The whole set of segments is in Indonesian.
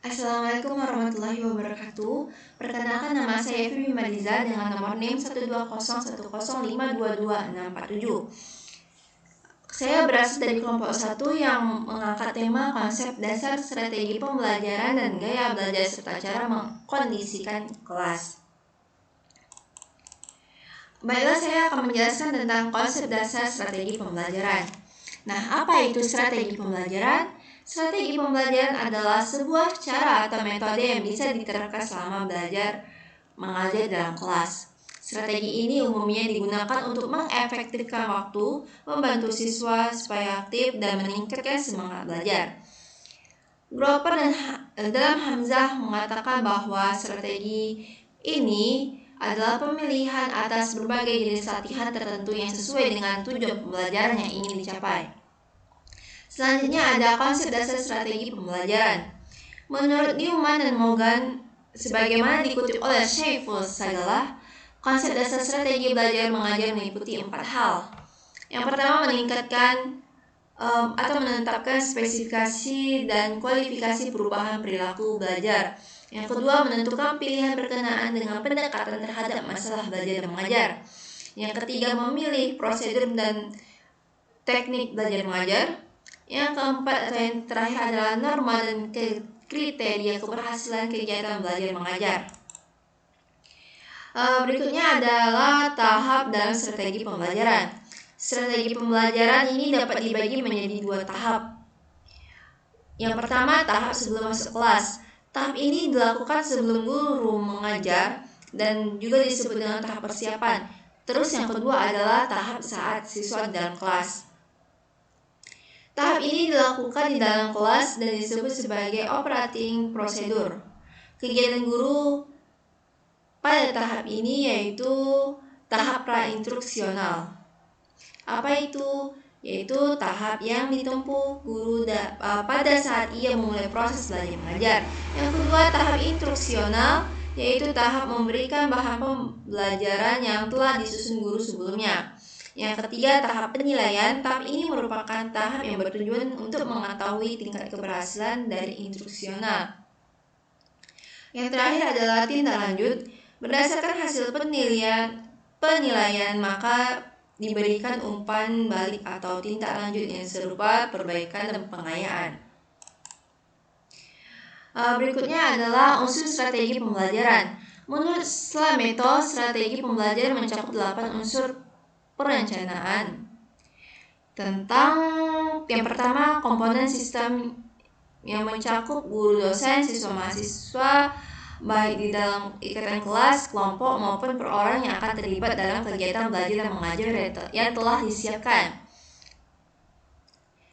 Assalamualaikum warahmatullahi wabarakatuh. Perkenalkan, nama saya Feby Mariza dengan nomor NIM 12010522647. Saya berasal dari kelompok 1 yang mengangkat tema konsep dasar strategi pembelajaran dan gaya belajar serta cara mengkondisikan kelas. Baiklah, saya akan menjelaskan tentang konsep dasar strategi pembelajaran. Nah, apa itu strategi pembelajaran? Strategi pembelajaran adalah sebuah cara atau metode yang bisa diterapkan selama belajar mengajar dalam kelas. Strategi ini umumnya digunakan untuk mengefektifkan waktu, membantu siswa supaya aktif dan meningkatkan semangat belajar. Groper dan dalam Hamzah mengatakan bahwa strategi ini adalah pemilihan atas berbagai jenis latihan tertentu yang sesuai dengan tujuan pembelajaran yang ingin dicapai. Selanjutnya ada konsep dasar strategi pembelajaran. Menurut Newman dan Morgan, sebagaimana dikutip oleh Syaiful Sagalah, konsep dasar strategi belajar mengajar meliputi 4 hal. Yang pertama, meningkatkan atau menetapkan spesifikasi dan kualifikasi perubahan perilaku belajar. Yang kedua, menentukan pilihan berkenaan dengan pendekatan terhadap masalah belajar dan mengajar. Yang ketiga, memilih prosedur dan teknik belajar mengajar. Yang keempat atau yang terakhir adalah norma dan kriteria keberhasilan kegiatan belajar mengajar. Berikutnya adalah tahap dalam strategi pembelajaran. Strategi pembelajaran ini dapat dibagi menjadi 2 tahap. Yang pertama, tahap sebelum masuk kelas. Tahap ini dilakukan sebelum guru mengajar dan juga disebut dengan tahap persiapan. Terus yang kedua adalah tahap saat siswa dalam kelas. Tahap ini dilakukan di dalam kelas dan disebut sebagai operating procedure. Kegiatan guru pada tahap ini yaitu tahap pra-instruksional. Apa itu? Yaitu tahap yang ditempuh guru pada saat ia memulai proses belajar mengajar. Yang kedua, tahap instruksional, yaitu tahap memberikan bahan pembelajaran yang telah disusun guru sebelumnya. Yang ketiga, tahap penilaian. Tahap ini merupakan tahap yang bertujuan untuk mengetahui tingkat keberhasilan dari instruksional. Yang terakhir adalah tindak lanjut. Berdasarkan hasil penilaian maka diberikan umpan balik atau tindak lanjut yang serupa perbaikan dan pengayaan. Berikutnya adalah unsur strategi pembelajaran. Menurut Slameto, strategi pembelajaran mencakup 8 unsur perencanaan. Tentang yang pertama, komponen sistem yang mencakup guru, dosen, siswa, mahasiswa, baik di dalam ikatan kelas, kelompok maupun per orang yang akan terlibat dalam kegiatan belajar dan mengajar yang telah disiapkan.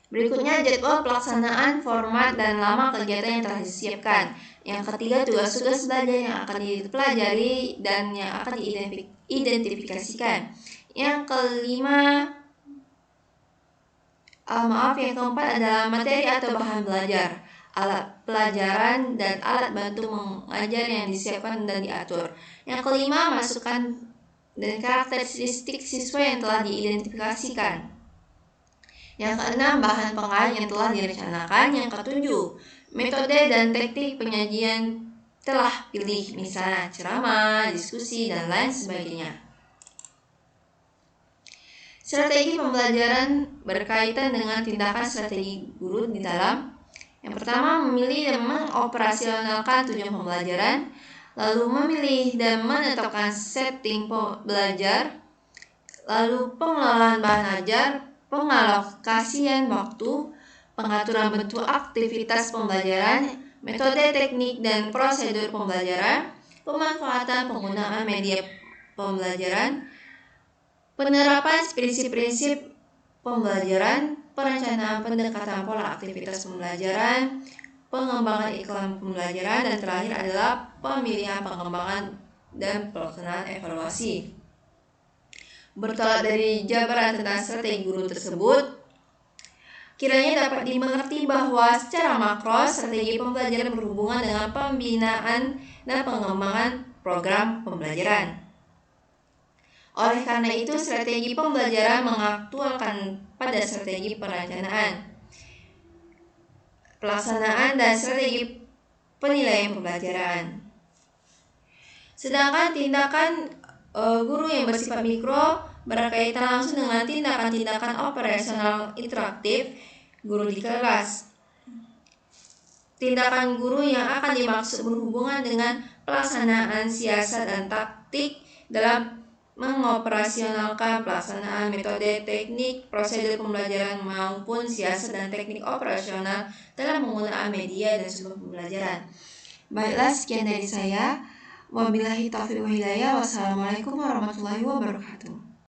Berikutnya, jadwal pelaksanaan, format, dan lama kegiatan yang telah disiapkan. Yang ketiga, tugas-tugas belajar yang akan dipelajari dan yang akan diidentifikasikan. Yang kelima, yang keempat adalah materi atau bahan belajar, alat pelajaran, dan alat bantu mengajar yang disiapkan dan diatur. Yang kelima, masukan dan karakteristik siswa yang telah diidentifikasikan. Yang keenam, bahan pengajar yang telah direncanakan. Yang ketujuh, metode dan teknik penyajian telah pilih, misalnya ceramah, diskusi, dan lain sebagainya. Strategi pembelajaran berkaitan dengan tindakan strategi guru di dalam. Yang pertama, memilih dan mengoperasionalkan tujuan pembelajaran, lalu memilih dan menetapkan setting belajar, lalu pengelolaan bahan ajar, pengalokasian waktu, pengaturan bentuk aktivitas pembelajaran, metode teknik dan prosedur pembelajaran, pemanfaatan penggunaan media pembelajaran, penerapan prinsip-prinsip pembelajaran, perencanaan pendekatan pola aktivitas pembelajaran, pengembangan iklan pembelajaran, dan terakhir adalah pemilihan pengembangan dan pelaksanaan evaluasi. Bertolak dari jabaran tentang strategi guru tersebut, kiranya dapat dimengerti bahwa secara makro strategi pembelajaran berhubungan dengan pembinaan dan pengembangan program pembelajaran. Oleh karena itu, strategi pembelajaran mengaktualkan pada strategi perencanaan, pelaksanaan, dan strategi penilaian pembelajaran. Sedangkan tindakan guru yang bersifat mikro berkaitan langsung dengan tindakan-tindakan operasional interaktif guru di kelas. Tindakan guru yang akan dimaksud berhubungan dengan pelaksanaan siasat dan taktik dalam mengoperasionalkan pelaksanaan metode, teknik, prosedur pembelajaran maupun siasat dan teknik operasional dalam penggunaan media dan sumber pembelajaran. Baiklah, sekian dari saya. Wabillahi taufiq wal hidayah. Wassalamualaikum warahmatullahi wabarakatuh.